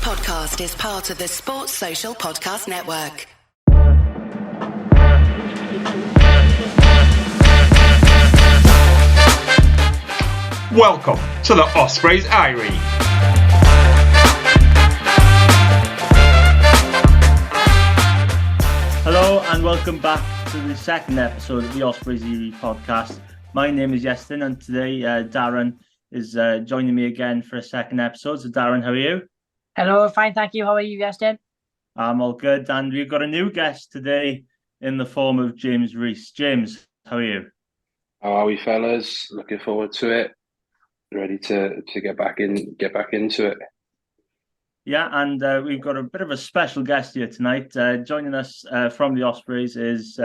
podcast is part of the Sports Social Podcast Network. Welcome to the Ospreys Diary. Hello and welcome back to the second episode of the Ospreys Uni podcast. My name is Yestin and today Darren is joining me again for a second episode. So Darren, how are you? Hello, fine, thank you. How are you, Yestin? I'm all good, and we've got a new guest today in the form of James Rees. James, how are you? How are we, fellas? Looking forward to it. Ready to get back into it. Yeah, and we've got a bit of a special guest here tonight. Joining us from the Ospreys is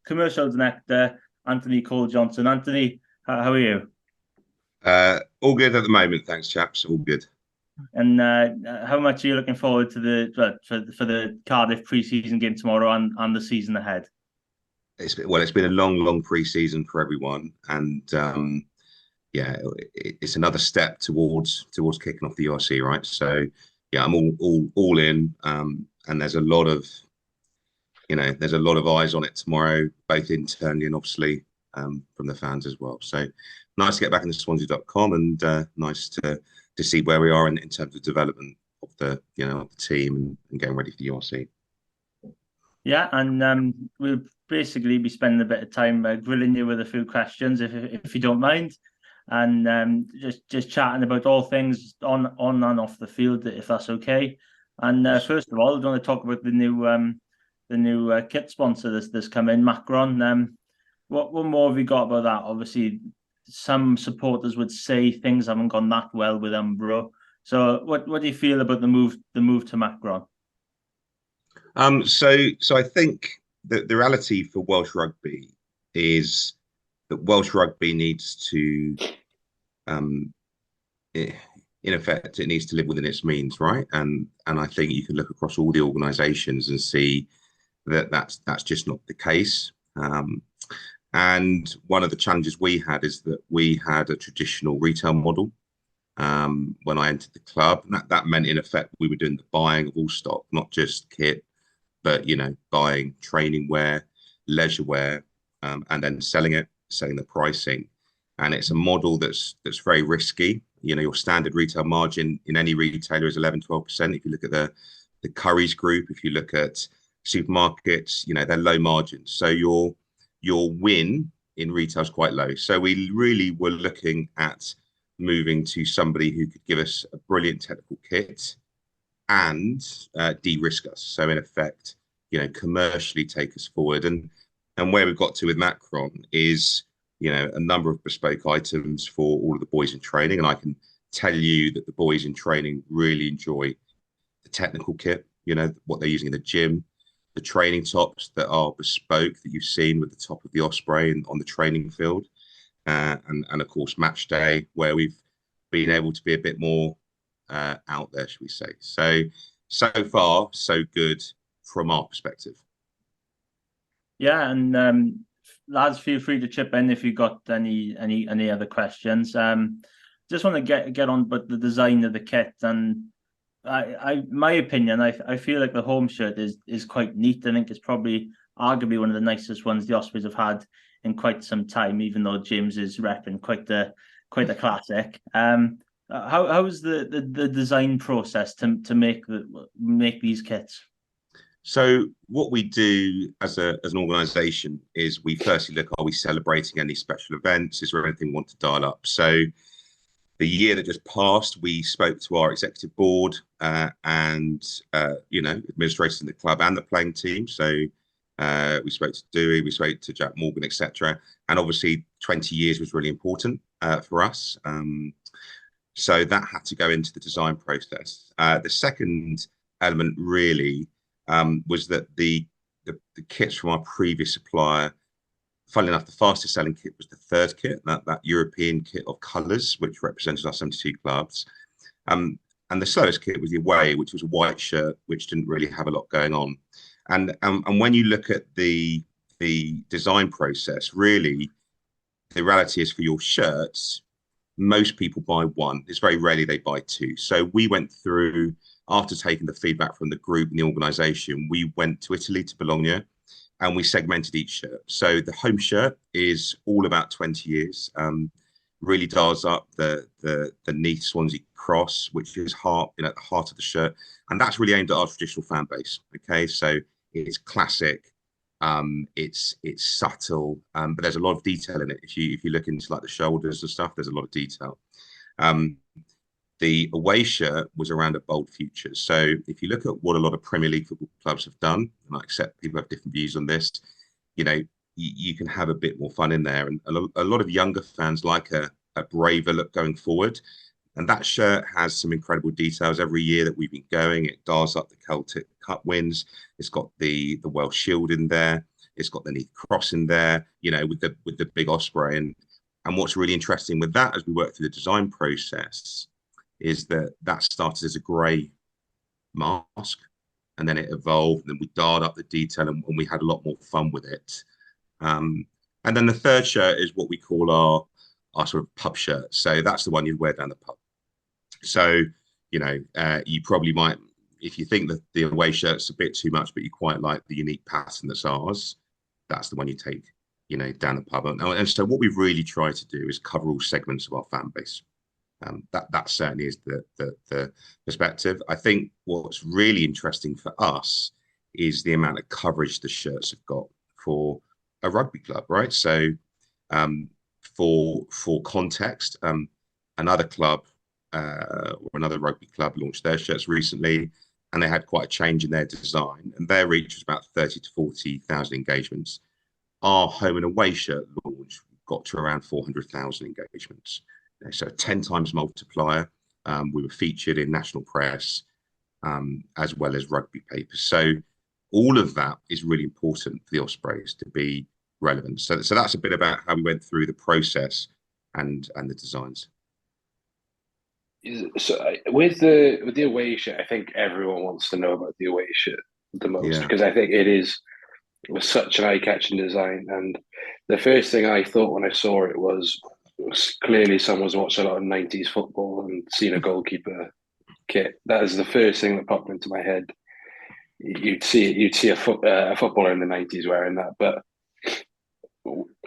Commercial Director Anthony Cole-Johnson. Anthony, how are you? All good at the moment, thanks, chaps. All good. And how much are you looking forward to for the Cardiff pre-season game tomorrow and the season ahead? It's been a long pre-season for everyone, and it's another step towards kicking off the URC, right? So yeah, I'm all in, and there's a lot of eyes on it tomorrow, both internally and obviously from the fans as well. So nice to get back into Swansea.com and nice to see where we are in terms of development of the team and getting ready for the URC. Yeah, and we'll basically be spending a bit of time grilling you with a few questions, if you don't mind, and just chatting about all things on and off the field, if that's okay. And first of all, I want to talk about the new kit sponsor that's come in, Macron. What more have we got about that? Obviously, some supporters would say things haven't gone that well with Umbro. So what do you feel about the move to Macron? So I think that the reality for Welsh rugby is that Welsh rugby needs to, in effect, it needs to live within its means, right? And I think you can look across all the organisations and see that that's just not the case. And one of the challenges we had is that we had a traditional retail model when I entered the club. And that meant, in effect, we were doing the buying of all stock, not just kit, but buying training wear, leisure wear, and then selling the pricing. And it's a model that's very risky. Your standard retail margin in any retailer is 11-12%. If you look at the Currys group, if you look at supermarkets, they're low margins. So your win in retail is quite low. So we really were looking at moving to somebody who could give us a brilliant technical kit and de-risk us. So in effect, commercially take us forward. And where we've got to with Macron is, a number of bespoke items for all of the boys in training. And I can tell you that the boys in training really enjoy the technical kit, what they're using in the gym, the training tops that are bespoke that you've seen with the top of the Osprey and on the training field. And of course, match day, where we've been able to be a bit more out there, should we say. So far, so good from our perspective. Yeah, and lads, feel free to chip in if you've got any other questions. Just want to get on about the design of the kit, and my opinion, I feel like the home shirt is quite neat. I think it's probably arguably one of the nicest ones the Ospreys have had in quite some time, even though James is repping quite a classic. How is the design process to make these kits? So what we do as an organisation is we firstly look, are we celebrating any special events? Is there anything we want to dial up? So the year that just passed, we spoke to our executive board and administrators in the club and the playing team. So we spoke to Dewey, we spoke to Jack Morgan, etc. And obviously 20 years was really important for us. So that had to go into the design process. The second element really was that the kits from our previous supplier, funnily enough, the fastest selling kit was the third kit, that European kit of colours, which represented our 72 clubs. And the slowest kit was the away, which was a white shirt, which didn't really have a lot going on. And when you look at the design process, really, the reality is for your shirts, most people buy one. It's very rarely they buy two. So we went through, after taking the feedback from the group and the organisation, we went to Italy, to Bologna, and we segmented each shirt. So the home shirt is all about 20 years. Really dials up the Neath Swansea cross, which is at the heart of the shirt, and that's really aimed at our traditional fan base. Okay, so it's classic, it's subtle, but there's a lot of detail in it. If you look into like the shoulders and stuff, there's a lot of detail. The away shirt was around a bold future. So if you look at what a lot of Premier League football clubs have done, and I accept people have different views on this, you can have a bit more fun in there. And a lot of younger fans like a braver look going forward. And that shirt has some incredible details. Every year that we've been going, it dials up the Celtic Cup wins. It's got the Welsh Shield in there. It's got the Neath Cross in there, with the big Osprey. And what's really interesting with that, as we work through the design process, is that started as a grey mask, and then it evolved, and then we dialed up the detail, and we had a lot more fun with it. And then the third shirt is what we call our sort of pub shirt. So that's the one you'd wear down the pub. So, you probably might, if you think that the away shirt's a bit too much, but you quite like the unique pattern that's ours, that's the one you take, down the pub. And so what we've really tried to do is cover all segments of our fan base. That certainly is the perspective. I think what's really interesting for us is the amount of coverage the shirts have got for a rugby club, right? So for context, another club or another rugby club launched their shirts recently, and they had quite a change in their design, and their reach was about 30 to 40,000 engagements. Our home and away shirt launch got to around 400,000 engagements. So 10 times multiplier. We were featured in national press, as well as rugby papers. So all of that is really important for the Ospreys to be relevant. So that's a bit about how we went through the process and the designs. So with the away shirt, I think everyone wants to know about the away shirt the most, because I think it was such an eye-catching design. And the first thing I thought when I saw it was clearly someone's watched a lot of 90s football and seen a goalkeeper kit. That is the first thing that popped into my head. You'd see a footballer in the 90s wearing that, but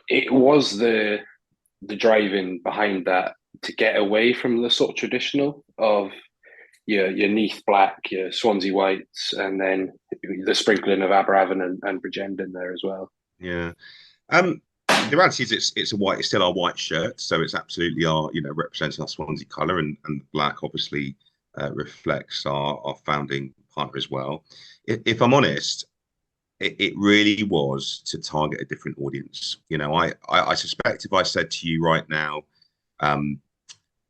it was the driving behind that to get away from the sort of traditional of your Neath black, your Swansea whites, and then the sprinkling of Aberavon and Bridgend in there as well. Yeah. The reality is it's still our white shirt, so it's absolutely our, representing our Swansea colour, and black obviously reflects our founding partner as well. If I'm honest, it really was to target a different audience. I suspect if I said to you right now,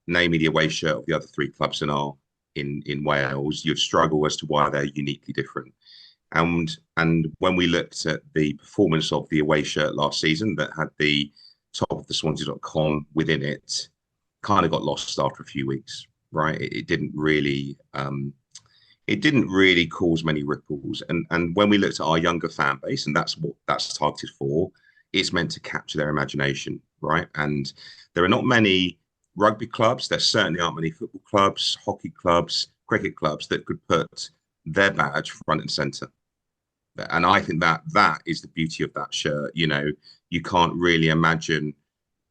name me the away shirt of the other three clubs in Wales, you'd struggle as to why they're uniquely different. And when we looked at the performance of the away shirt last season that had the top of the Swansea.com within it, kind of got lost after a few weeks, right? It didn't really cause many ripples. And when we looked at our younger fan base, and that's what that's targeted for, it's meant to capture their imagination, right? And there are not many rugby clubs, there certainly aren't many football clubs, hockey clubs, cricket clubs that could put their badge front and centre. And I think that is the beauty of that shirt. You can't really imagine,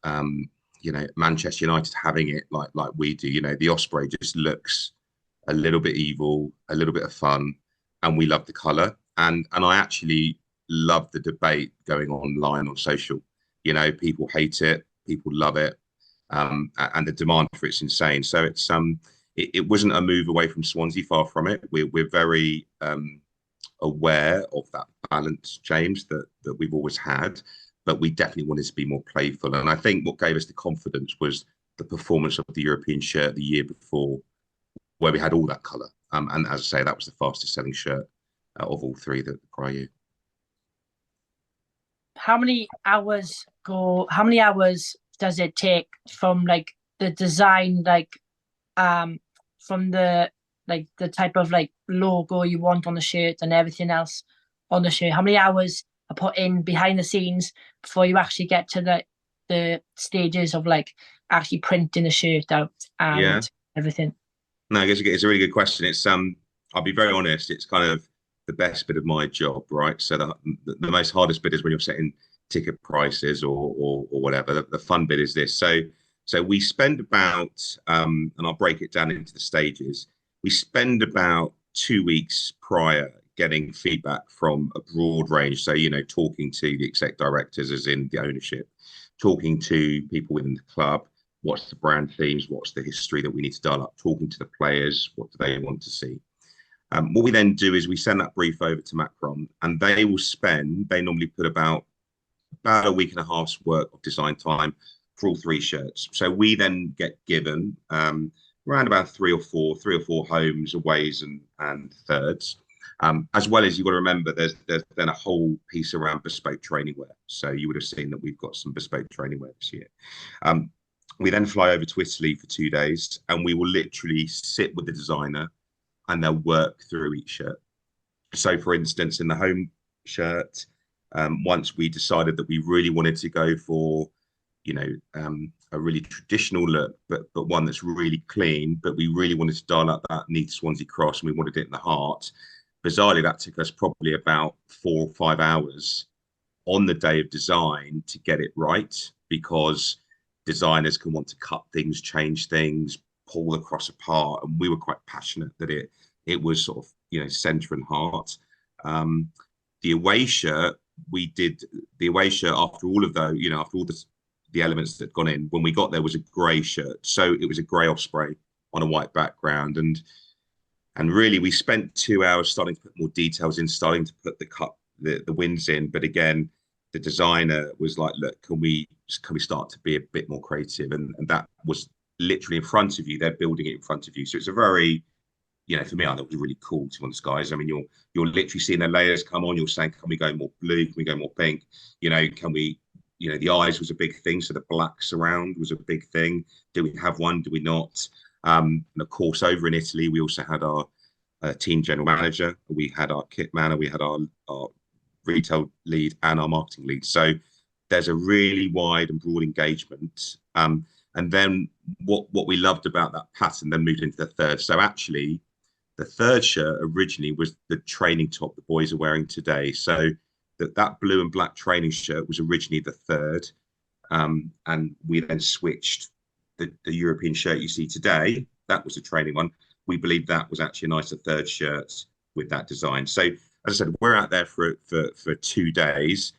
Manchester United having it like we do. The Osprey just looks a little bit evil, a little bit of fun, and we love the colour. And I actually love the debate going online on social. People hate it, people love it, and the demand for it's insane. So it wasn't a move away from Swansea, far from it. We're very aware of that balance, James, that we've always had, but we definitely wanted to be more playful. And I think what gave us the confidence was the performance of the European shirt the year before, where we had all that colour. And as I say, that was the fastest selling shirt of all three the prior year. How many hours does it take from the design, from the type of logo you want on the shirt and everything else on the shirt? How many hours are put in behind the scenes before you actually get to the stages of actually printing the shirt out and everything? No, I guess it's a really good question. It's I'll be very honest, it's kind of the best bit of my job, right? So the most hardest bit is when you're setting ticket prices or whatever. The fun bit is this. So we spend about and I'll break it down into the stages. We spend about 2 weeks prior getting feedback from a broad range. So, talking to the exec directors, as in the ownership, talking to people within the club, what's the brand themes, what's the history that we need to dial up, talking to the players, what do they want to see. What we then do is we send that brief over to Macron, and they normally put about a week and a half's work of design time for all 3 shirts. So we then get given around about three or four homes, aways, and thirds. As well as, you've got to remember, there's then a whole piece around bespoke training wear. So you would have seen that we've got some bespoke training wear this year. We then fly over to Italy for 2 days, and we will literally sit with the designer and they'll work through each shirt. So, for instance, in the home shirt, once we decided that we really wanted to go for, a really traditional look, but one that's really clean, but we really wanted to dial up that neat Swansea cross, and we wanted it in the heart. Bizarrely, that took us probably about 4 or 5 hours on the day of design to get it right, because designers can want to cut things, change things, pull the cross apart, and we were quite passionate that it was sort of center and heart. The away shirt, we did the away shirt after all of those, after all the elements that had gone in. When we got there was a grey shirt, so it was a grey Osprey on a white background, and really we spent 2 hours starting to put more details in, starting to put the winds in. But again, the designer was like, look, can we start to be a bit more creative? And that was literally in front of you. They're building it in front of you. So it's a very, for me, I thought it was really cool, to be honest, guys. I mean, you're literally seeing the layers come on. You're saying, can we go more blue? Can we go more pink? Can we, the eyes was a big thing. So the black surround was a big thing. Do we have one? Do we not? And of course, over in Italy, we also had our team general manager. We had our kit man, and we had our retail lead and our marketing lead. So there's a really wide and broad engagement. And then what we loved about that pattern then moved into the third. So actually, the third shirt originally was the training top the boys are wearing today. So that blue and black training shirt was originally the third. And we then switched the European shirt you see today. That was a training one. We believe that was actually a nicer third shirt with that design. So as I said, we're out there for 2 days.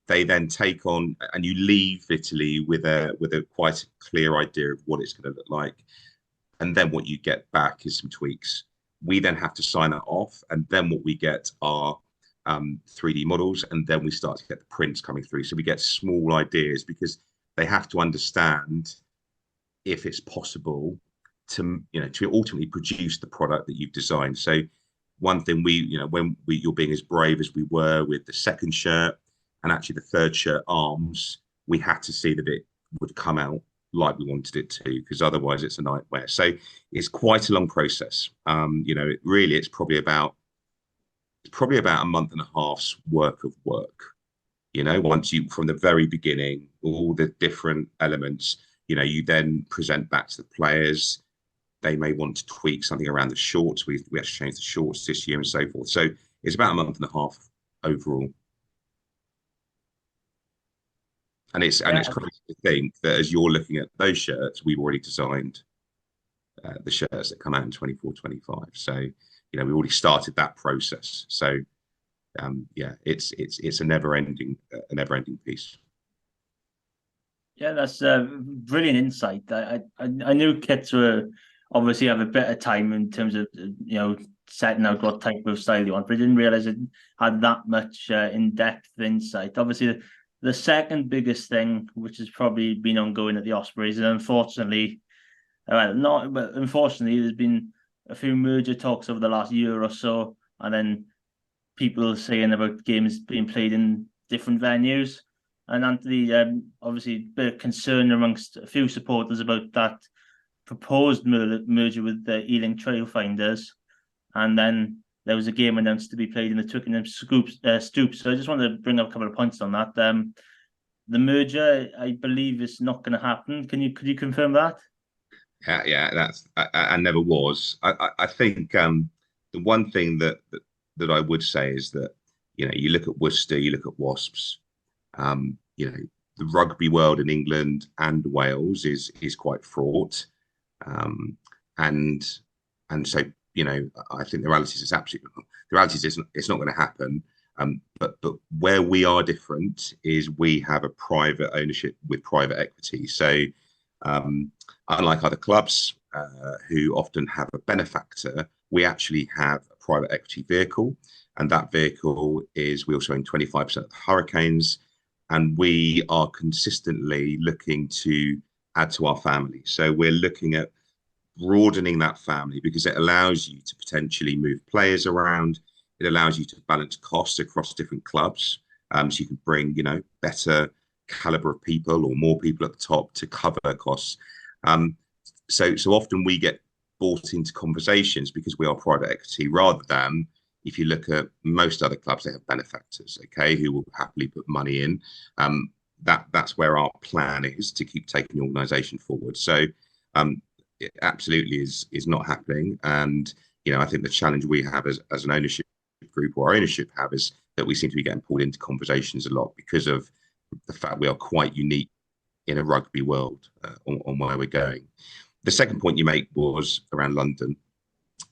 They then take on, and you leave Italy with a quite clear idea of what it's going to look like. And then what you get back is some tweaks. We then have to sign that off, and then what we get are 3D models, and then we start to get the prints coming through. So we get small ideas, because they have to understand if it's possible to ultimately produce the product that you've designed. So one thing you're being as brave as we were with the second shirt and actually the third shirt arms, we had to see that it would come out like we wanted it to, because otherwise it's a nightmare. So it's quite a long process. It's probably about a month and a half's work of work. Once you, from the very beginning, all the different elements, you then present back to the players. They may want to tweak something around the shorts. We have to change the shorts this year and so forth. So it's about a month and a half overall. And it's crazy to think that as you're looking at those shirts, we've already designed the shirts that come out in 24-25. So we've already started that process. So it's a never-ending piece. Yeah, that's brilliant insight. I knew kits were obviously have a bit of time in terms of setting out what type of style you want, but I didn't realize it had that much in-depth insight. Obviously, the second biggest thing, which has probably been ongoing at the Ospreys, and unfortunately, there's been a few merger talks over the last year or so, and then people saying about games being played in different venues. And Anthony, obviously, a bit of concern amongst a few supporters about that proposed merger with the Ealing Trailfinders. And then there was a game announced to be played in the Twickenham Stoops. So I just wanted to bring up a couple of points on that. the merger, I believe, is not going to happen. Could you confirm that? Yeah, that's I never was. I think the one thing that I would say is that, you know, you look at Worcester, you look at Wasps, you know, the rugby world in England and Wales is quite fraught, and so, you know, I think the reality is it's not going to happen. But where we are different is we have a private ownership with private equity. So unlike other clubs who often have a benefactor, we actually have a private equity vehicle, and that vehicle is, we also own 25% of the Hurricanes, and we are consistently looking to add to our family. So we're looking at broadening that family because it allows you to potentially move players around. It allows you to balance costs across different clubs. So you can bring, you know, better caliber of people or more people at the top to cover costs. So often we get brought into conversations because we are private equity, rather than, if you look at most other clubs, they have benefactors, okay, who will happily put money in. That's where our plan is, to keep taking the organisation forward. So it absolutely is not happening. And, you know, I think the challenge we have as an ownership group, or our ownership have, is that we seem to be getting pulled into conversations a lot because of the fact we are quite unique in a rugby world on where we're going. The second point you make was around London,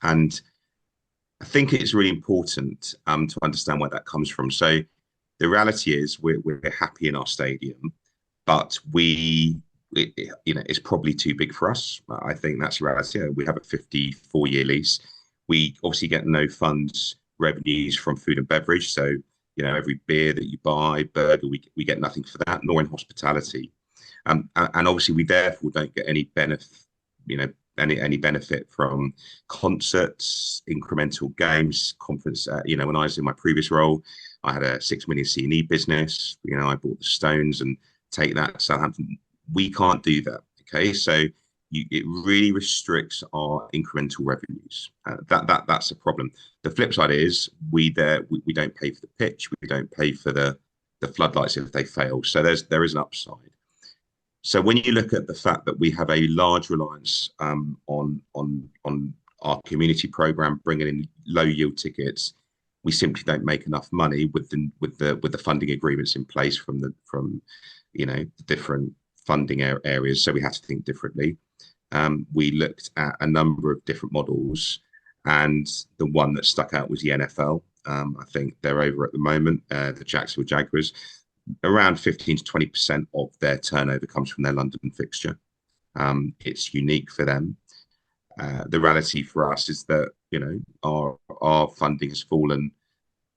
and I think it's really important to understand where that comes from. So the reality is we're happy in our stadium, but you know, it's probably too big for us. I think that's the reality. We have a 54-year lease. We obviously get no funds revenues from food and beverage. So, you know, every beer that you buy, burger, we get nothing for that, nor in hospitality. And obviously we therefore don't get any benefit, you know, any benefit from concerts, incremental games, conference. You know, when I was in my previous role, I had a 6 million C&E business. You know, I bought the Stones and take that to Southampton. We can't do that. Okay, so it really restricts our incremental revenues. That's a problem. The flip side is we don't pay for the pitch. We don't pay for the floodlights if they fail. So there is an upside. So when you look at the fact that we have a large reliance on our community program, bringing in low yield tickets, we simply don't make enough money with the funding agreements in place from you know, the different funding areas. So we had to think differently. We looked at a number of different models, and the one that stuck out was the NFL. I think they're over at the moment, the Jacksonville Jaguars. Around 15 to 20% of their turnover comes from their London fixture. It's unique for them. The reality for us is that, you know, our funding has fallen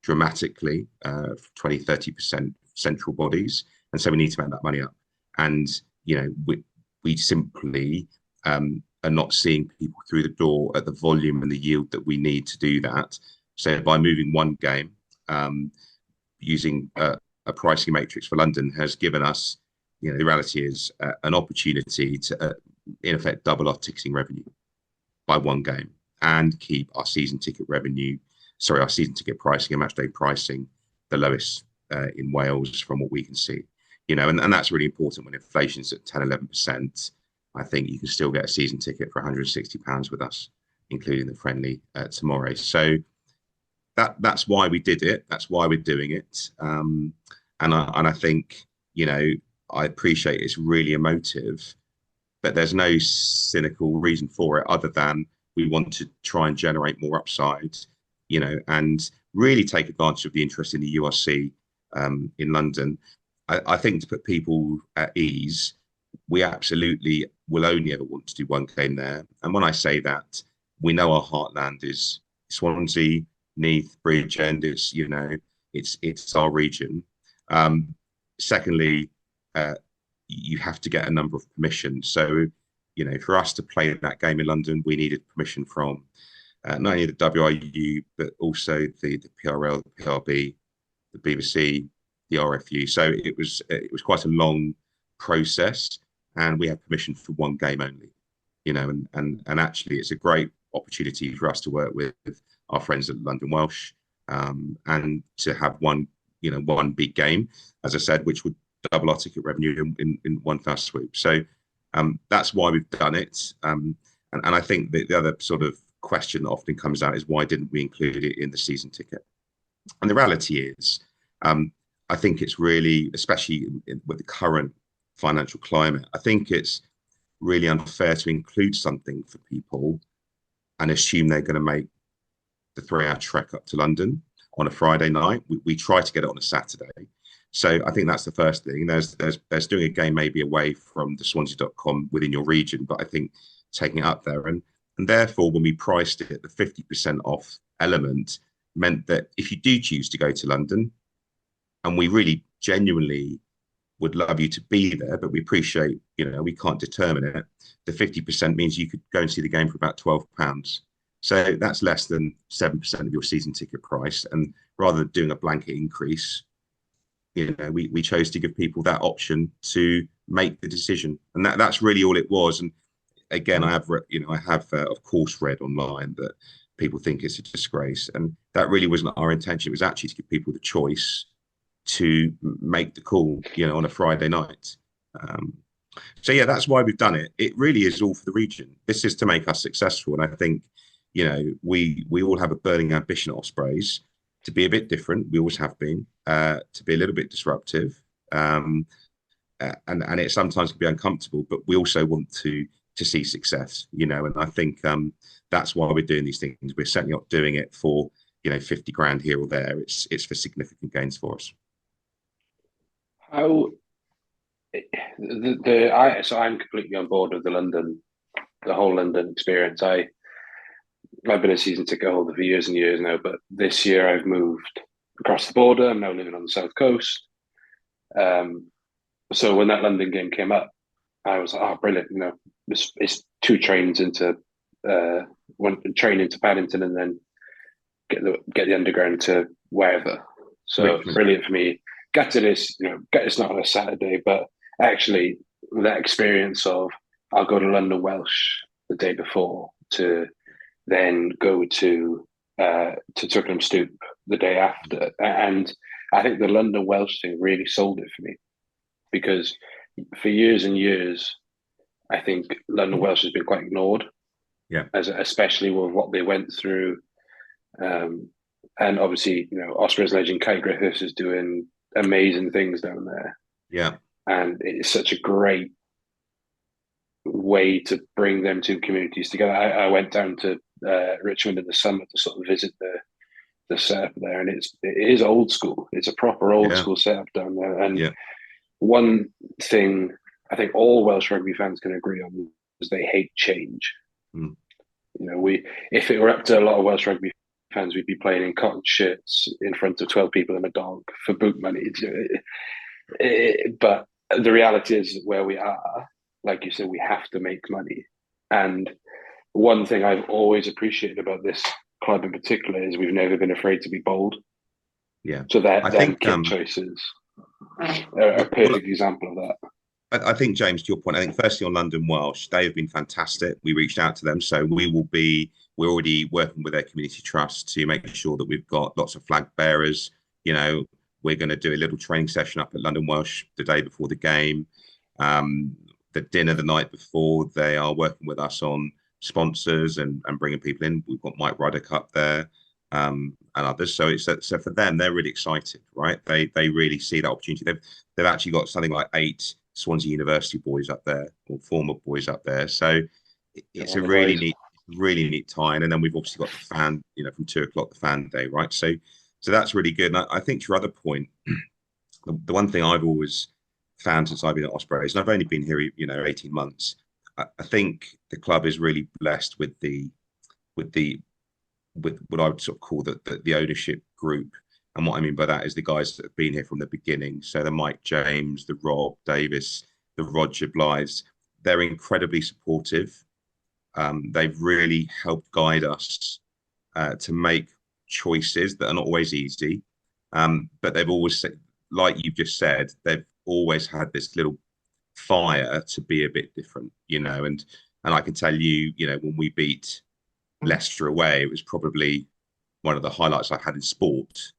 dramatically, 20, 30% central bodies. And so we need to make that money up. And, you know, we simply are not seeing people through the door at the volume and the yield that we need to do that. So by moving one game, using a pricing matrix for London has given us, you know, the reality is an opportunity to, in effect, double our ticketing revenue by one game and keep our season ticket pricing and match day pricing the lowest in Wales from what we can see. You know, and that's really important when inflation's at 10, 11%. I think you can still get a season ticket for £160 with us, including the friendly tomorrow. So that's why we did it. That's why we're doing it. And I think, you know, I appreciate it's really emotive, but there's no cynical reason for it other than we want to try and generate more upside, you know, and really take advantage of the interest in the URC in London. I think, to put people at ease, we absolutely will only ever want to do one game there. And when I say that, we know our heartland is Swansea, Neath, Bridgend. It's, you know, it's our region. Secondly, you have to get a number of permissions. So, you know, for us to play that game in London, we needed permission from not only the WIU, but also the PRL, the PRB, the BBC, the RFU. So it was quite a long process, and we had permission for one game only, you know, and actually it's a great opportunity for us to work with our friends at London Welsh, and to have one big game, as I said, which would double our ticket revenue in one fell swoop. So that's why we've done it. And I think the other sort of question that often comes out is, why didn't we include it in the season ticket? And the reality is, I think it's really, especially with the current financial climate, I think it's really unfair to include something for people and assume they're going to make the 3-hour trek up to London on a Friday night. We try to get it on a Saturday. So I think that's the first thing. There's doing a game maybe away from the Swansea.com within your region, but I think taking it up there. And therefore, when we priced it, the 50% off element meant that if you do choose to go to London, and we really genuinely would love you to be there, but we appreciate, we can't determine it. The 50% means you could go and see the game for about £12. So that's less than 7% of your season ticket price. And rather than doing a blanket increase, we chose to give people that option to make the decision. And that's really all it was. And again, I have, of course, read online that people think it's a disgrace. And that really wasn't our intention. It was actually to give people the choice to make the call, on a Friday night. So yeah, that's why we've done it. It really is all for the region. This is to make us successful. And I think, we all have a burning ambition at Ospreys to be a bit different. We always have been, to be a little bit disruptive. And it sometimes can be uncomfortable, but we also want to see success, and I think that's why we're doing these things. We're certainly not doing it for, 50 grand here or there. It's for significant gains for us. So I'm completely on board with the whole London experience. I've been a season ticket holder for years and years now, but this year I've moved across the border. I'm now living on the south coast. So when that London game came up, I was like, oh, brilliant! It's 2 trains into one train into Paddington, and then get the underground to wherever. So brilliant for me. Get to this, get this not on a Saturday, but actually that experience of I'll go to London Welsh the day before to then go to Twickenham Stoop the day after. And I think the London Welsh thing really sold it for me, because for years and years, I think London Welsh has been quite ignored. Yeah. Especially with what they went through. And obviously, Ospreys legend Kai Griffiths is doing amazing things down there. Yeah. And it's such a great way to bring them two communities together. I went down to Richmond in the summer to sort of visit the setup there, and it is old school. It's a proper old school setup down there. And one thing I think all Welsh rugby fans can agree on is they hate change. Mm. If it were up to a lot of Welsh rugby fans, we'd be playing in cotton shirts in front of 12 people and a dog for boot money. But the reality is, where we are, like you said, we have to make money. And one thing I've always appreciated about this club in particular is we've never been afraid to be bold. Yeah. So that I think kit choices are a perfect example of that. I think, James, to your point, I think firstly on London Welsh, they have been fantastic. We reached out to them. So we're already working with their community trust to make sure that we've got lots of flag bearers. We're going to do a little training session up at London Welsh the day before the game. The dinner the night before, they are working with us on sponsors and bringing people in. We've got Mike Ruddock up there and others. So for them, they're really excited, right? They really see that opportunity. They've actually got something like 8 Swansea University boys up there, or former boys up there. So it's a really neat time. And then we've obviously got the fan, from 2:00, the fan day, right? So that's really good. And I think to your other point, the one thing I've always found since I've been at Ospreys, and I've only been here, 18 months, I think the club is really blessed with what I would sort of call the ownership group. And what I mean by that is the guys that have been here from the beginning. So the Mike James, the Rob Davis, the Roger Blythes, they're incredibly supportive. They've really helped guide us to make choices that are not always easy. But they've always, like you've just said, they've always had this little fire to be a bit different, and I can tell you, when we beat Leicester away, it was probably one of the highlights I've had in sport.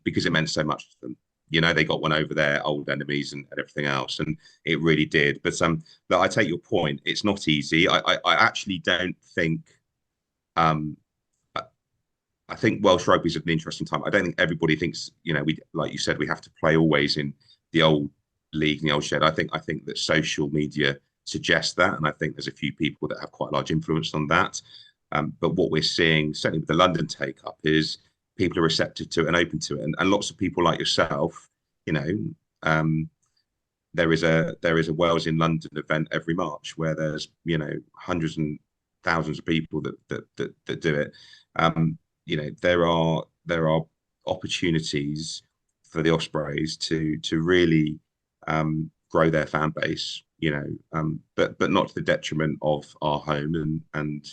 Because it meant so much to them. they got one over their old enemies and everything else, and it really did. But I take your point. It's not easy. I actually don't think. I think Welsh rugby is an interesting time. I don't think everybody thinks, we, like you said, we have to play always in the old league, in the old shed. I think that social media suggests that, and I think there's a few people that have quite a large influence on that. But what we're seeing, certainly with the London take-up, is people are receptive to it and open to it, and lots of people like yourself, there is a Wales in London event every March where there's hundreds and thousands of people that do it. There are opportunities for the Ospreys to really grow their fan base, but not to the detriment of our home and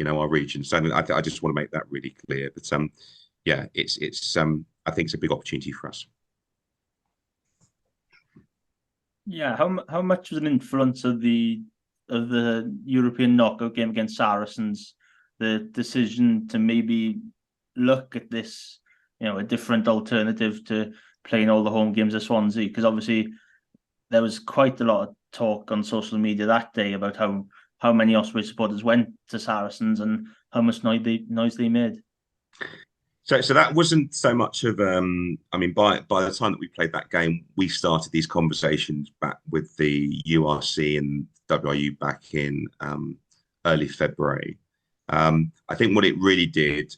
our region. So I just want to make that really clear. But it's I think it's a big opportunity for us. Yeah, how much was an influence of the European knockout game against Saracens, the decision to maybe look at this, a different alternative to playing all the home games at Swansea? Because obviously there was quite a lot of talk on social media that day about how many Osprey supporters went to Saracens and how much noise they made. So that wasn't so much of by the time that we played that game, we started these conversations back with the URC and WRU back in early February. I think what it really did,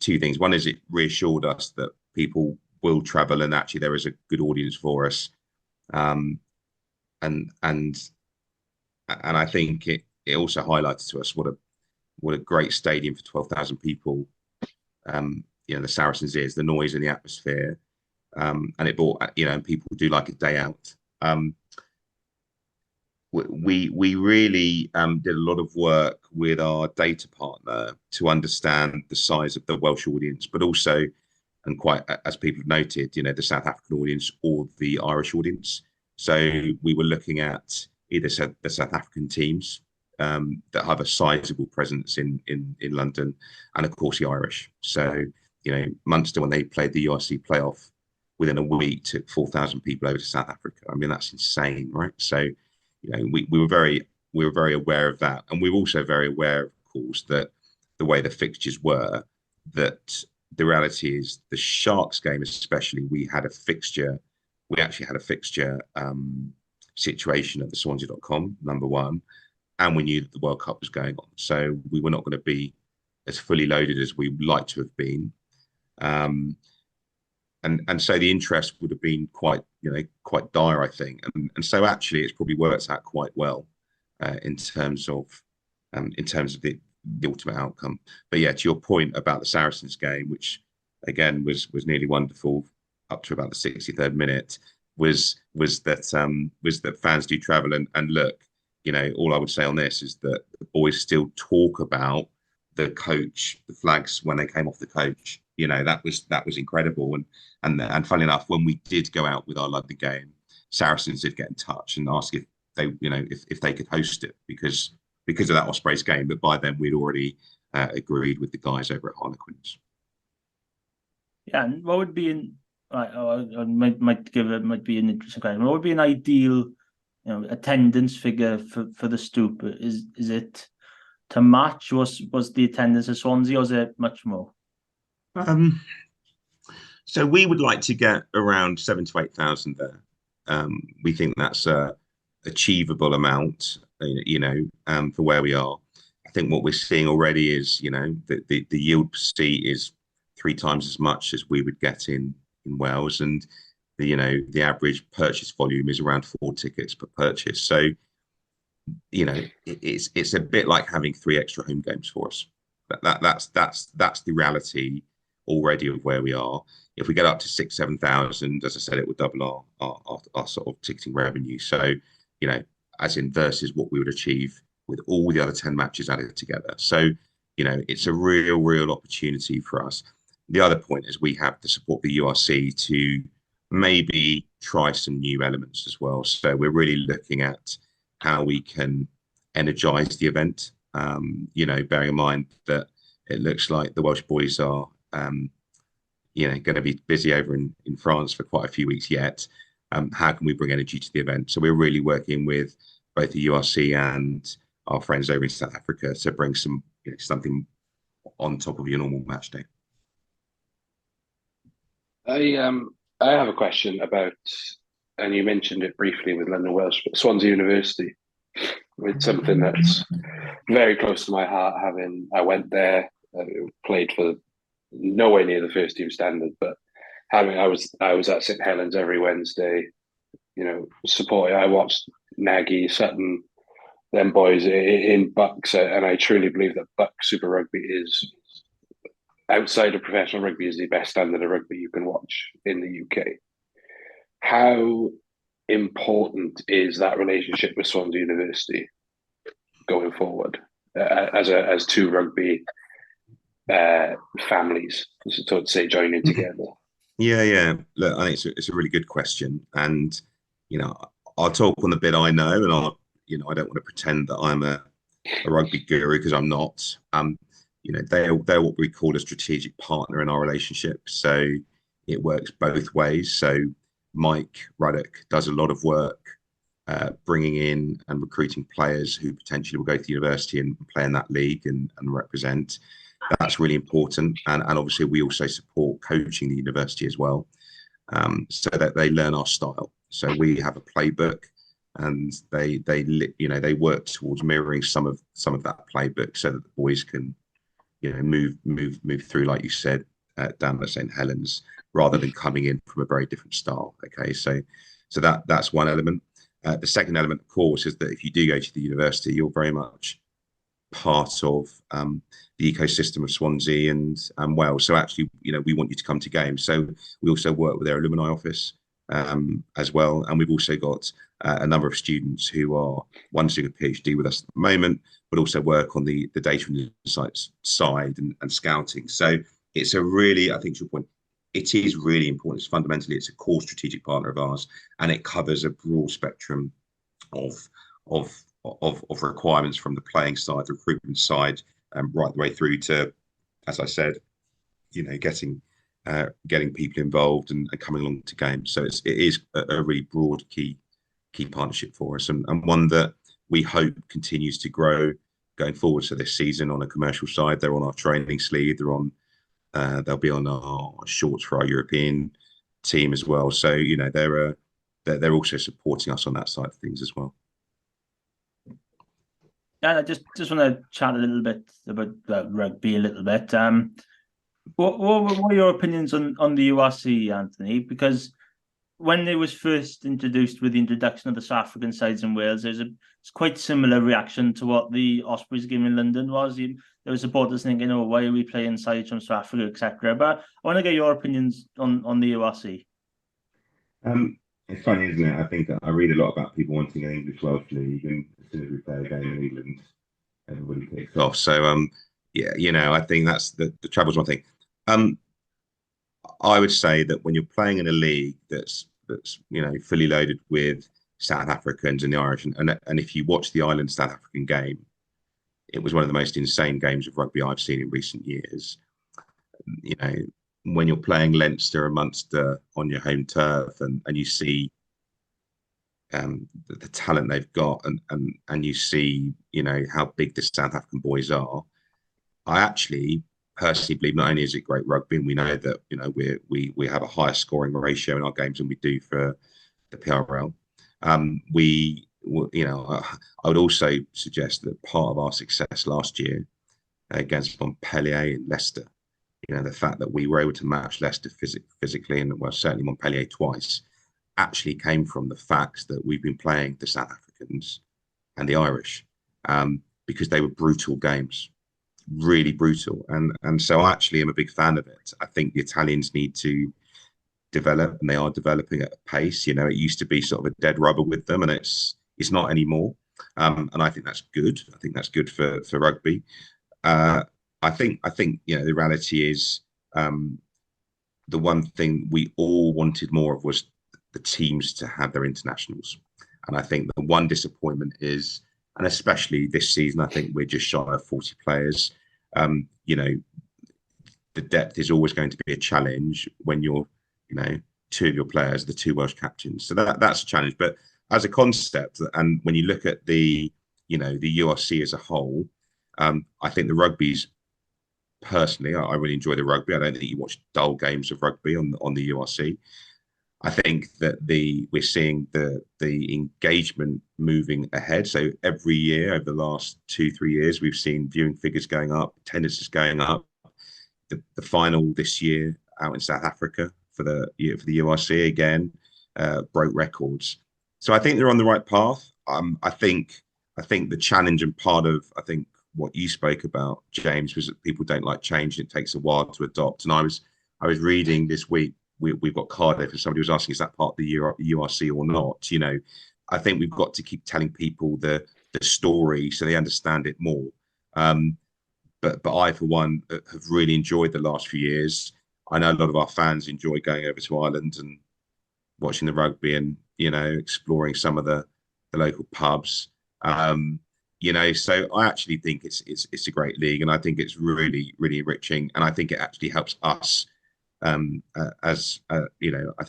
two things. One is it reassured us that people will travel, and actually there is a good audience for us. And I think it also highlighted to us what a great stadium for 12,000 people. The Saracens is, the noise and the atmosphere, and it brought, people do like a day out. We really did a lot of work with our data partner to understand the size of the Welsh audience, but also, and quite as people have noted, the South African audience or the Irish audience. So we were looking at either the South African teams that have a sizable presence in London, and of course the Irish. So Munster, when they played the URC playoff, within a week took 4,000 people over to South Africa. That's insane, right? So we were very aware of that, and we were also very aware, of course, that the way the fixtures were, that the reality is the Sharks game especially, we actually had a fixture situation at the Swansea.com, number one, and we knew that the World Cup was going on, so we were not going to be as fully loaded as we would like to have been. And so the interest would have been quite dire, I think. And so actually it's probably worked out quite well in terms of the ultimate outcome. But yeah, to your point about the Saracens game, which again was nearly wonderful up to about the 63rd minute, was that fans do travel and look, all I would say on this is that the boys still talk about the coach, the flags when they came off the coach. That was incredible. And funnily enough, when we did go out with our London game, Saracens did get in touch and ask if they, if they could host it because of that Ospreys game. But by then we'd already agreed with the guys over at Harlequins. Yeah, and what would be might be an interesting question. What would be an ideal, attendance figure for the Stoop? Is it to match was the attendance of Swansea, or is it much more? So we would like to get around 7,000 to 8,000 there. We think that's a achievable amount, for where we are. I think what we're seeing already is, the yield per seat is 3 times as much as we would get in Wales, and the average purchase volume is around 4 tickets per purchase. So, it's a bit like having 3 extra home games for us. That's the reality already of where we are. If we get up to 6,000 to 7,000, as I said, it would double our sort of ticketing revenue. So, as in versus what we would achieve with all the other 10 matches added together. So, it's a real opportunity for us. The other point is we have to support the URC to maybe try some new elements as well. So we're really looking at how we can energize the event, bearing in mind that it looks like the Welsh boys are, going to be busy over in France for quite a few weeks yet. How can we bring energy to the event? So we're really working with both the URC and our friends over in South Africa to bring some something on top of your normal match day. I have a question about, and you mentioned it briefly with London Welsh, but Swansea University. It's something that's very close to my heart. I went there, played for nowhere near the first team standard, but I was at St Helens every Wednesday, supporting. I watched Nagy, Sutton, them boys in Bucks, and I truly believe that Bucks Super Rugby is, outside of professional rugby, is the best standard of rugby you can watch in the UK. How important is that relationship with Swansea University going forward as two rugby families, so to say, joining together? Yeah. Look, I think it's a really good question, and I'll talk on the bit I know, and I don't want to pretend that I'm a rugby guru, because I'm not. They're what we call a strategic partner in our relationship, so it works both ways. So Mike Ruddock does a lot of work bringing in and recruiting players who potentially will go to the university and play in that league and represent. That's really important, and obviously we also support coaching the university as well, so that they learn our style. So we have a playbook, and they work towards mirroring some of that playbook, so that the boys can move through, like you said, down at St Helens, rather than coming in from a very different style. Okay, so that's one element. The second element, of course, is that if you do go to the university, you're very much part of the ecosystem of Swansea and Wales. So actually, we want you to come to games. So we also work with their alumni office as well, and we've also got a number of students who are one's doing a PhD with us at the moment, but also work on the data and insights side and scouting. So it's a really, I think to your point, it is really important. It's a core strategic partner of ours, and it covers a broad spectrum of requirements, from the playing side, the recruitment side, right the way through to, as I said, getting people involved and coming along to games. So it is a really broad key partnership for us, and one that we hope continues to grow going forward. So this season, on a commercial side, they're on our training sleeve. They'll be on our shorts for our European team as well. So they're also supporting us on that side of things as well. Yeah, I just want to chat a little bit about rugby a little bit. What were your opinions on the URC, Anthony? Because when it was first introduced with the introduction of the South African sides in Wales, it's quite similar reaction to what the Ospreys game in London was. There were supporters thinking, "Oh, why are we playing sides from South Africa, etc." But I want to get your opinions on the URC. It's funny, isn't it? I think I read a lot about people wanting an English Welsh league, and as soon as we play a game in England, everybody kicks off. So I think that's the trouble's one thing. I would say that when you're playing in a league that's fully loaded with South Africans and the Irish, and if you watch the Ireland South African game, it was one of the most insane games of rugby I've seen in recent years. When you're playing Leinster and Munster on your home turf, and you see the talent they've got, and you see how big the South African boys are, I actually personally believe not only is it great rugby, and we know that we have a higher scoring ratio in our games than we do for the PRL. I would also suggest that part of our success last year against Montpellier and Leicester, the fact that we were able to match Leicester physically, and certainly Montpellier twice, actually came from the fact that we've been playing the South Africans and the Irish, because they were brutal games, really brutal. And so I actually am a big fan of it. I think the Italians need to develop, and they are developing at a pace. It used to be sort of a dead rubber with them, and it's not anymore. And I think that's good. I think that's good for rugby. I think the reality is, the one thing we all wanted more of was the teams to have their internationals. And I think the one disappointment is, and especially this season, I think we're just shy of 40 players. the depth is always going to be a challenge when you're, two of your players, the two Welsh captains. So that's a challenge. But as a concept, and when you look at the URC as a whole, I think the rugby's, personally, I really enjoy the rugby. I don't think you watch dull games of rugby on the URC. I think that we're seeing the engagement moving ahead. So every year over the last 2-3 years, we've seen viewing figures going up, attendance is going up. The final this year out in South Africa for the URC again broke records. So I think they're on the right path. I think the challenge, and part of what you spoke about, James, was that people don't like change and it takes a while to adopt. And I was reading this week, we've got Cardiff, and somebody was asking, is that part of the URC or not? I think we've got to keep telling people the story so they understand it more. But I, for one, have really enjoyed the last few years. I know a lot of our fans enjoy going over to Ireland and watching the rugby and, exploring some of the local pubs. So I actually think it's a great league, and I think it's really, really enriching. And I think it actually helps us I think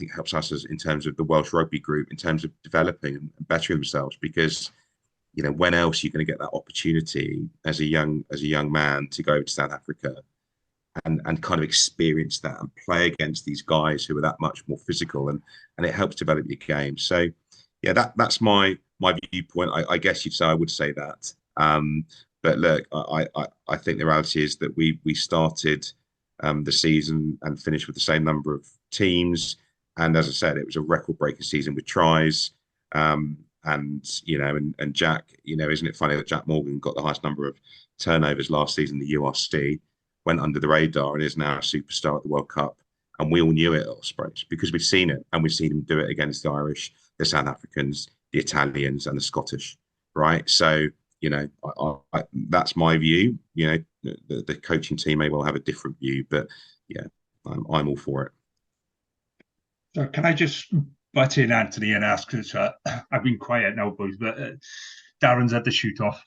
it helps us in terms of the Welsh rugby group, in terms of developing and bettering themselves, because when else are you going to get that opportunity as a young man to go to South Africa and kind of experience that and play against these guys who are that much more physical, and it helps develop your game. So yeah, that's my viewpoint. I guess I would say that. But look, I think the reality is that we started the season and finished with the same number of teams, and as I said, it was a record-breaking season with tries. And Jack, isn't it funny that Jack Morgan got the highest number of turnovers last season? The URC went under the radar and is now a superstar at the World Cup, and we all knew it at Ospreys because we've seen it, and we've seen him do it against the Irish, the South Africans, the Italians, and the Scottish. Right, so that's my view. The coaching team may well have a different view, but yeah, I'm all for it. So can I just butt in, Anthony, and ask, because I've been quiet now, boys, but Darren's had the shoot off.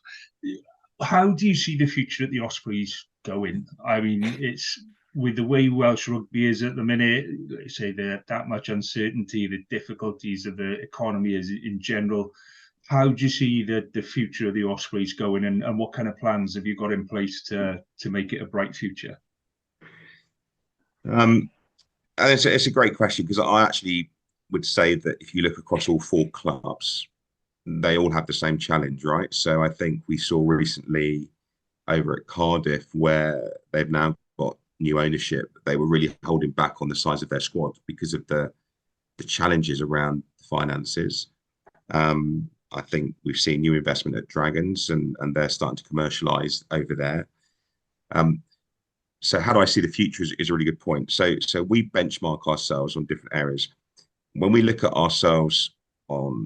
How do you see the future at the Ospreys going? I mean, it's with the way Welsh rugby is at the minute, like say that much uncertainty, the difficulties of the economy is in general. How do you see the future of the Ospreys going, and what kind of plans have you got in place to make it a bright future? And it's a great question, because I actually would say that if you look across all 4 clubs, they all have the same challenge, right? So I think we saw recently over at Cardiff, where they've now got new ownership, they were really holding back on the size of their squad because of the challenges around finances. I think we've seen new investment at Dragons, and they're starting to commercialise over there. So how do I see the future is a really good point. So we benchmark ourselves on different areas. When we look at ourselves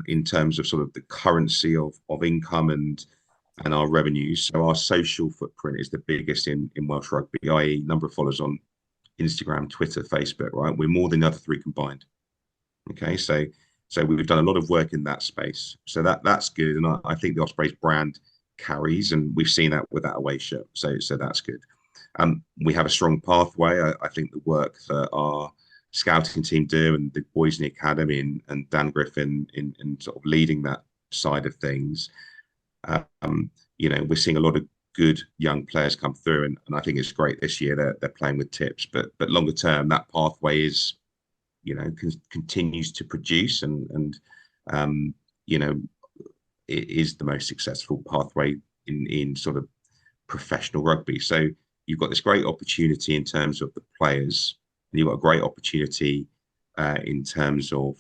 in terms of sort of the currency of income and our revenues, so our social footprint is the biggest in Welsh rugby, i.e. number of followers on Instagram, Twitter, Facebook, right? We're more than the other 3 combined. Okay, so we've done a lot of work in that space. So that's good. And I think the Ospreys brand carries, and we've seen that with that away shirt. So that's good. We have a strong pathway. I think the work that our scouting team do, and the boys in the academy, and Dan Griffin in sort of leading that side of things, we're seeing a lot of good young players come through, and I think it's great this year they're playing with tips. But longer term, that pathway is, continues to produce, and it is the most successful pathway in sort of professional rugby. So you've got this great opportunity in terms of the players, and you've got a great opportunity in terms of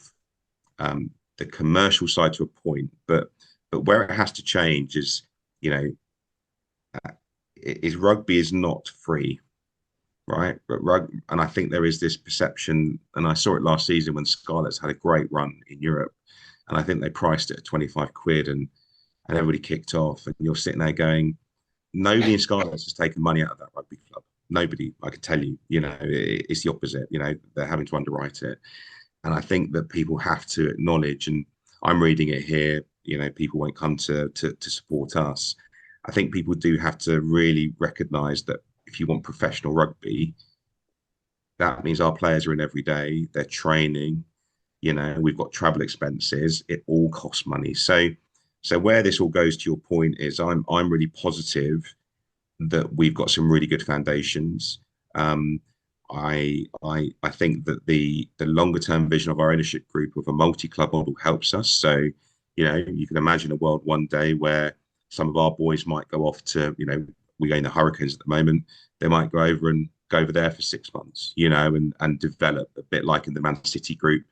the commercial side to a point, but where it has to change is, rugby is not free, right? And I think there is this perception, and I saw it last season when Scarlets had a great run in Europe, and I think they priced it at 25 quid, and everybody kicked off, and you're sitting there going, nobody in Scarlets has taken money out of that rugby club. Nobody, I can tell you, it's the opposite. They're having to underwrite it. And I think that people have to acknowledge, and I'm reading it here, people won't come to support us. I think people do have to really recognise that if you want professional rugby, That means our players are in every day. They're training. We've got travel expenses. It all costs money. So where this all goes, to your point, is I'm really positive that we've got some really good foundations. I think that the longer term vision of our ownership group of a multi-club model helps us. So, you can imagine a world one day where some of our boys might go off to, we're going the Hurricanes at the moment. They might go over there for 6 months, and develop a bit like in the Man City group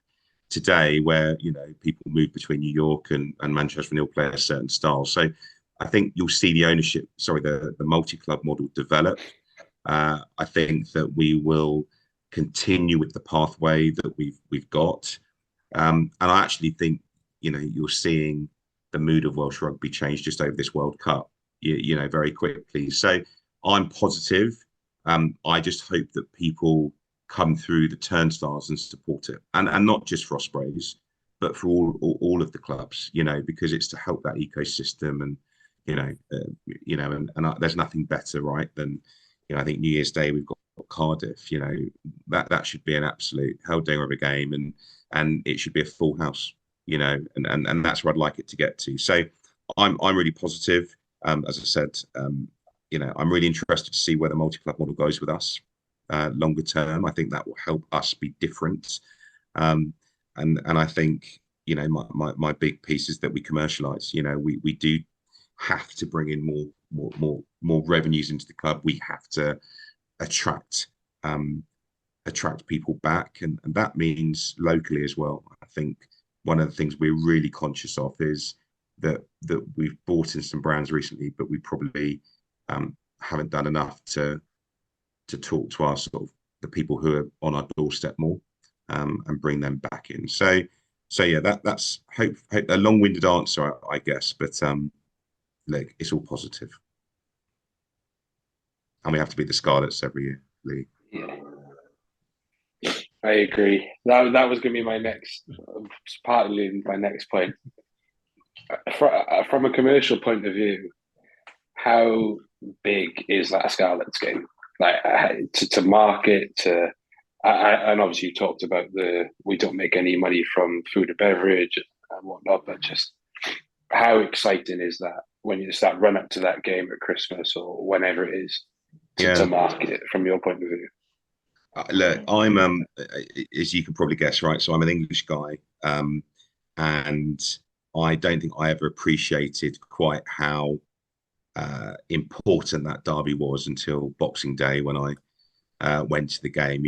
today, where people move between New York and Manchester and they'll play a certain style. So I think you'll see the multi-club model develop. I think that we will continue with the pathway that we've got, and I actually think you're seeing the mood of Welsh rugby change just over this World Cup, very quickly. So I'm positive. I just hope that people come through the turnstiles and support it, and not just for Ospreys, but for all of the clubs, because it's to help that ecosystem, and there's nothing better, right, than I think New Year's Day we've got Cardiff. That should be an absolute hell-dinger of a game, and it should be a full house, and that's where I'd like it to get to. So I'm really positive. As I said, I'm really interested to see where the multi-club model goes with us longer term. I think that will help us be different, and I think my big piece is that we commercialize. We do have to bring in more revenues into the club. We have to attract people back, and that means locally as well. I think one of the things we're really conscious of is that we've bought in some brands recently, but we probably haven't done enough to talk to our sort of the people who are on our doorstep more, and bring them back in. So yeah, that's hope a long-winded answer, I guess, but look, it's all positive, and we have to beat the Scarlets every year, Lee. Yeah, I agree. That was going to be my next, partly my next point. From a commercial point of view, how big is that Scarlets game? Like to market to, and obviously you talked about we don't make any money from food and beverage and whatnot, but just how exciting is that when you start run up to that game at Christmas or whenever it is to market it from your point of view? Look, I'm as you can probably guess, right? So I'm an English guy, and I don't think I ever appreciated quite how important that derby was until Boxing Day, when I went to the game.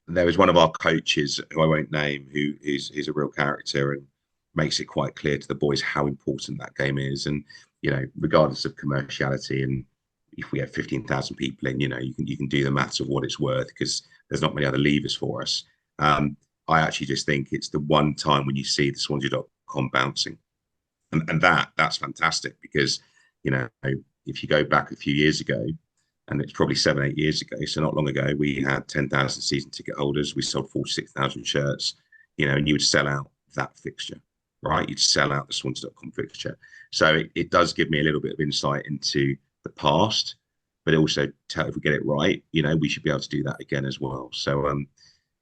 There was one of our coaches, who I won't name, who is a real character and makes it quite clear to the boys how important that game is. And regardless of commerciality, and if we have 15,000 people in, you can do the maths of what it's worth, because there's not many other levers for us. I actually just think it's the one time when you see the Swansea.com bouncing. And that's fantastic, because, if you go back a few years ago, and it's probably 7-8 years ago, so not long ago, we had 10,000 season ticket holders. We sold 46,000 shirts, and you would sell out that fixture, right? You'd sell out the Swansea.com fixture. So it does give me a little bit of insight into the past, but also if we get it right, we should be able to do that again as well. So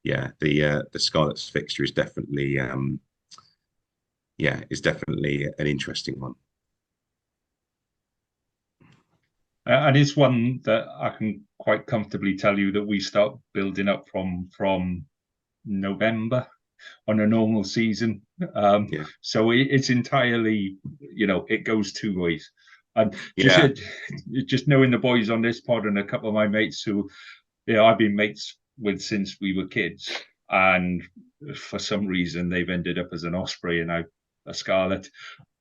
the Scarlets fixture is definitely an interesting one. And it's one that I can quite comfortably tell you that we start building up from November on a normal season. So it's entirely, it goes two ways. And just knowing the boys on this pod and a couple of my mates who I've been mates with since we were kids, and for some reason they've ended up as an Osprey and a Scarlet.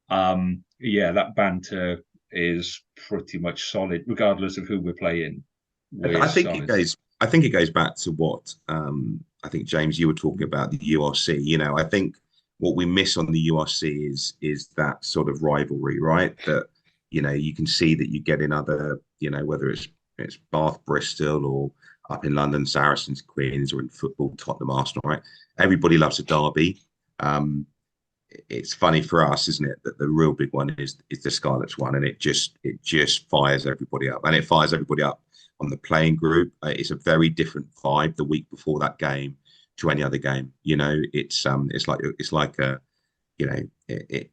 That banter is pretty much solid, regardless of who we're playing. I think it goes back to what I think, James, you were talking about, the URC. I think what we miss on the URC is that sort of rivalry, right? That you can see that you get in other, whether it's Bath, Bristol, or up in London, Saracens, Queens, or in football, Tottenham, Arsenal, right? Everybody loves a derby. It's funny for us, isn't it, that the real big one is the Scarlets one, and it just fires everybody up, and it fires everybody up on the playing group. It's a very different vibe the week before that game to any other game. You know, it's like a, you know,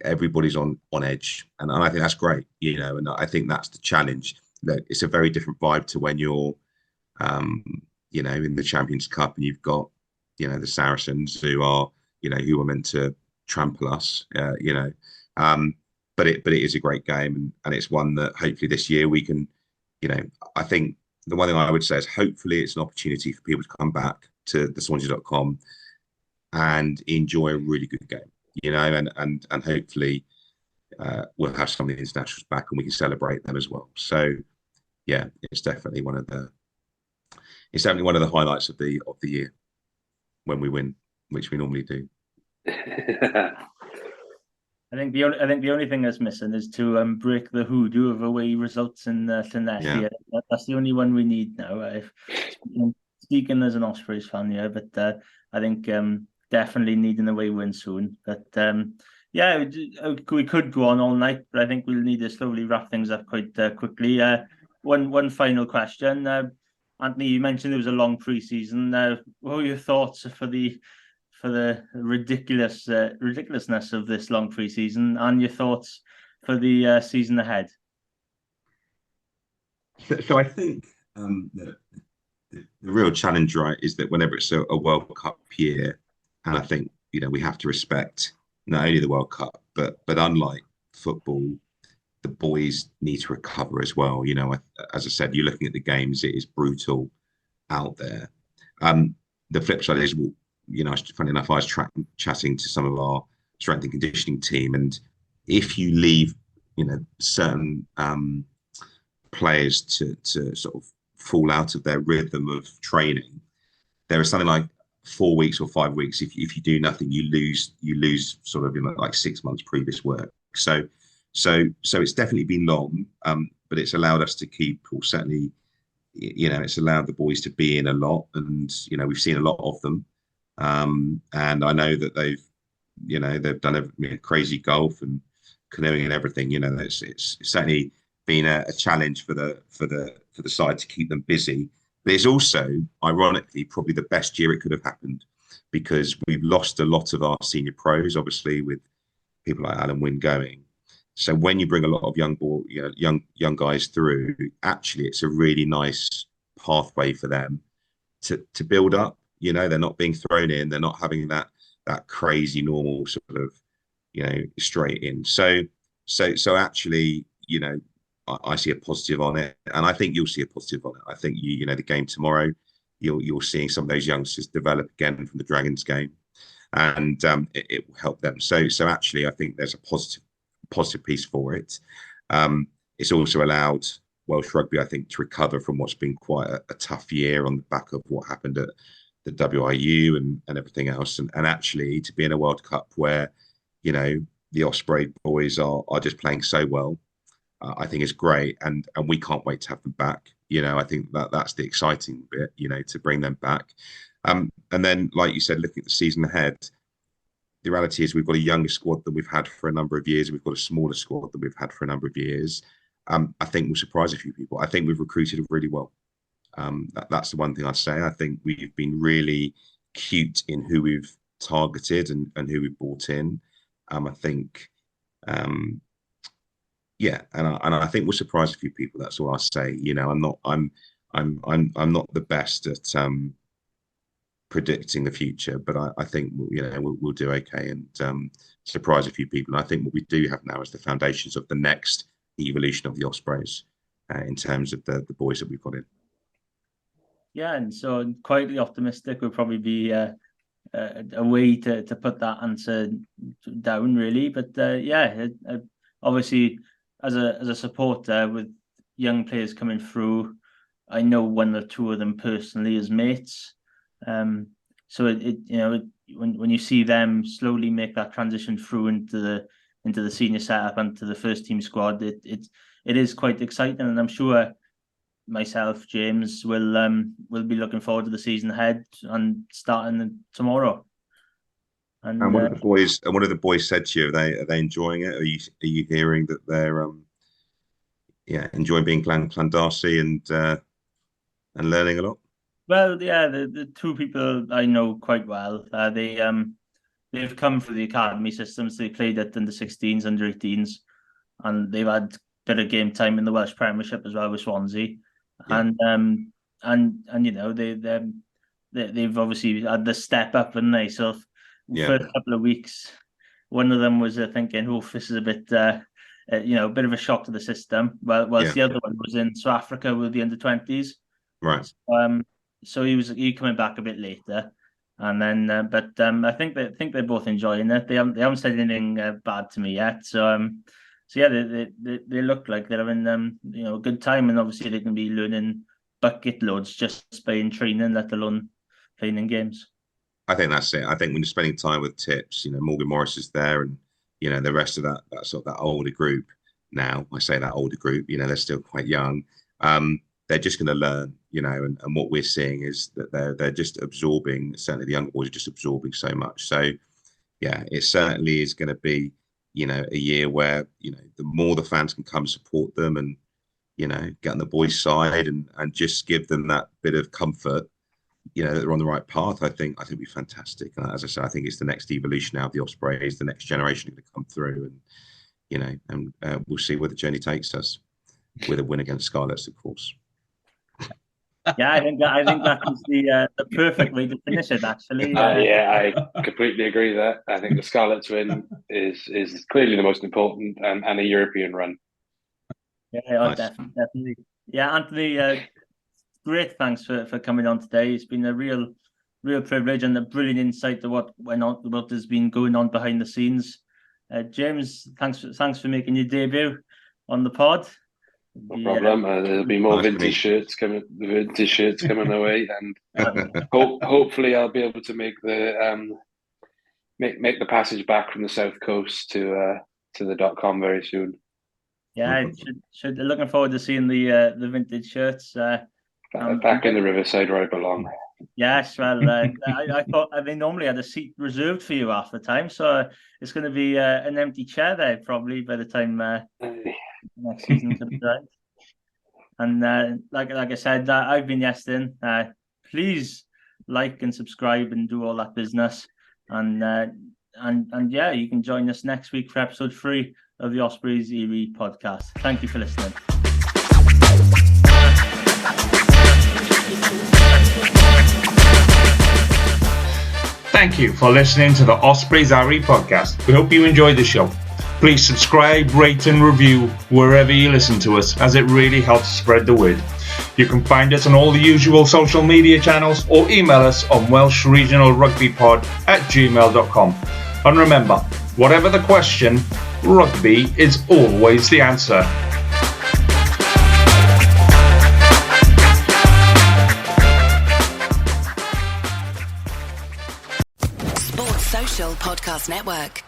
everybody's on edge, and I think that's great. You know, and I think that's the challenge. That it's a very different vibe to when you're, you know, in the Champions Cup and you've got, you know, the Saracens who are, you know, who are meant to trample us. You know, but it is a great game, and it's one that hopefully this year we can, you know, I think the one thing I would say is hopefully it's an opportunity for people to come back to the Swansea.com and enjoy a really good game, you know, and hopefully we'll have some of the internationals back and we can celebrate them as well. So yeah, it's definitely one of the highlights of the year when we win, which we normally do. I think the only thing that's missing is to break the hoodoo of away results in Llynedd. Yeah. That's the only one we need now. Speaking as an Ospreys fan, yeah, but I think definitely need an away win soon. But yeah, we could go on all night, but I think we'll need to slowly wrap things up quite quickly. One final question, Anthony. You mentioned there was a long pre-season. What were your thoughts for the ridiculousness of this long pre-season, and your thoughts for the season ahead? So I think the real challenge, right, is that whenever it's a World Cup year, and I think, you know, we have to respect not only the World Cup, but unlike football, the boys need to recover as well. You know, as I said, you're looking at the games; it is brutal out there. The flip side is, you know, funny enough, I was chatting to some of our strength and conditioning team, and if you leave, you know, certain players to sort of fall out of their rhythm of training, there is something like 4 weeks or 5 weeks. If you do nothing, you lose sort of, you know, like 6 months previous work. So it's definitely been long, but it's allowed us to keep, or certainly, you know, it's allowed the boys to be in a lot, and you know, we've seen a lot of them. And I know that they've done crazy golf and canoeing and everything. You know, it's certainly been a challenge for the side to keep them busy. But it's also, ironically, probably the best year it could have happened, because we've lost a lot of our senior pros, obviously, with people like Alan Wynne going. So when you bring a lot of young guys through, actually, it's a really nice pathway for them to build up. You know, they're not being thrown in. They're not having that crazy normal sort of, you know, straight in. So actually, you know, I see a positive on it, and I think you'll see a positive on it. I think you know, the game tomorrow, you're seeing some of those youngsters develop again from the Dragons game, and it will help them. So actually, I think there's a positive piece for it. It's also allowed Welsh rugby, I think, to recover from what's been quite a tough year on the back of what happened at the WIU and everything else, and actually to be in a World Cup where, you know, the Osprey boys are just playing so well. I think it's great, and we can't wait to have them back. You know, I think that's the exciting bit, you know, to bring them back. And then, like you said, looking at the season ahead, the reality is we've got a younger squad than we've had for a number of years. We've got a smaller squad than we've had for a number of years. I think we'll surprise a few people. I think we've recruited really well. That's the one thing I say. I think we've been really cute in who we've targeted and who we've brought in. I think, yeah, and I think we'll surprise a few people. That's all I say. You know, I'm not the best at predicting the future, but I think, you know, we'll do okay and surprise a few people. And I think what we do have now is the foundations of the next evolution of the Ospreys in terms of the boys that we've got in. Yeah, and so quietly optimistic would probably be a way to put that answer down, really. But yeah, obviously, as a supporter with young players coming through, I know one or two of them personally as mates. So it you know, when you see them slowly make that transition through into the senior setup and to the first team squad, it is quite exciting, and I'm sure myself, James, will be looking forward to the season ahead and starting tomorrow. And one of the boys said to you, are they enjoying it? Are you hearing that they're enjoying being Clan Darcy and and learning a lot? Well, yeah, the two people I know quite well. They've come through the academy systems. They played at under 16s, under 18s, and they've had a bit of game time in the Welsh Premiership as well with Swansea. Yeah. And you know they've obviously had the step up, haven't they? So for a couple of weeks, one of them was thinking, "Oh, this is a bit, a bit of a shock to the system." Whilst the other one was in South Africa with the under 20s. Right. So he coming back a bit later, and then I think they're both enjoying it. They haven't said anything bad to me yet. So yeah, they look like they're having a good time, and obviously they can be learning bucket loads just by training, let alone playing in games. I think that's it. I think when you're spending time with Tips, Morgan Morris is there, and the rest of that sort of that older group. Now I say that older group, they're still quite young. They're just going to learn, and what we're seeing is that they're just absorbing. Certainly, the younger boys are just absorbing so much. So, yeah, it certainly is going to be, a year where the more the fans can come support them and get on the boys' side and just give them that bit of comfort, that they're on the right path. I think it'd be fantastic. And as I said, I think it's the next evolution now of the Ospreys. The next generation are going to come through, and we'll see where the journey takes us with a win against Scarlets, of course. Yeah, I think that is the perfect way to finish it. Actually, I completely agree with that. I think the Scarlets win is clearly the most important, and a European run. Yeah, Nice. definitely. Yeah, Anthony, great. Thanks for coming on today. It's been a real privilege and a brilliant insight to what has been going on behind the scenes. James, thanks for making your debut on the pod. No problem. There'll be more vintage shirts coming our way, and hopefully I'll be able to make the passage back from the south coast to the .com very soon. Yeah, should looking forward to seeing the vintage shirts. Back in the Riverside where I belong. Yes, well, I thought they normally had a seat reserved for you half the time, so it's going to be an empty chair there probably by the time next season comes around. And like I said, I've been Yestin. Please like and subscribe and do all that business. And yeah, you can join us next week for episode 3 of the Ospreys EV podcast. Thank you for listening. Thank you for listening to the Ospreys RE podcast. We hope you enjoyed the show. Please subscribe, rate and review wherever you listen to us, as it really helps spread the word. You can find us on all the usual social media channels or email us on welshregionalrugbypod@gmail.com. And remember, whatever the question, rugby is always the answer. Sports Social Podcast Network.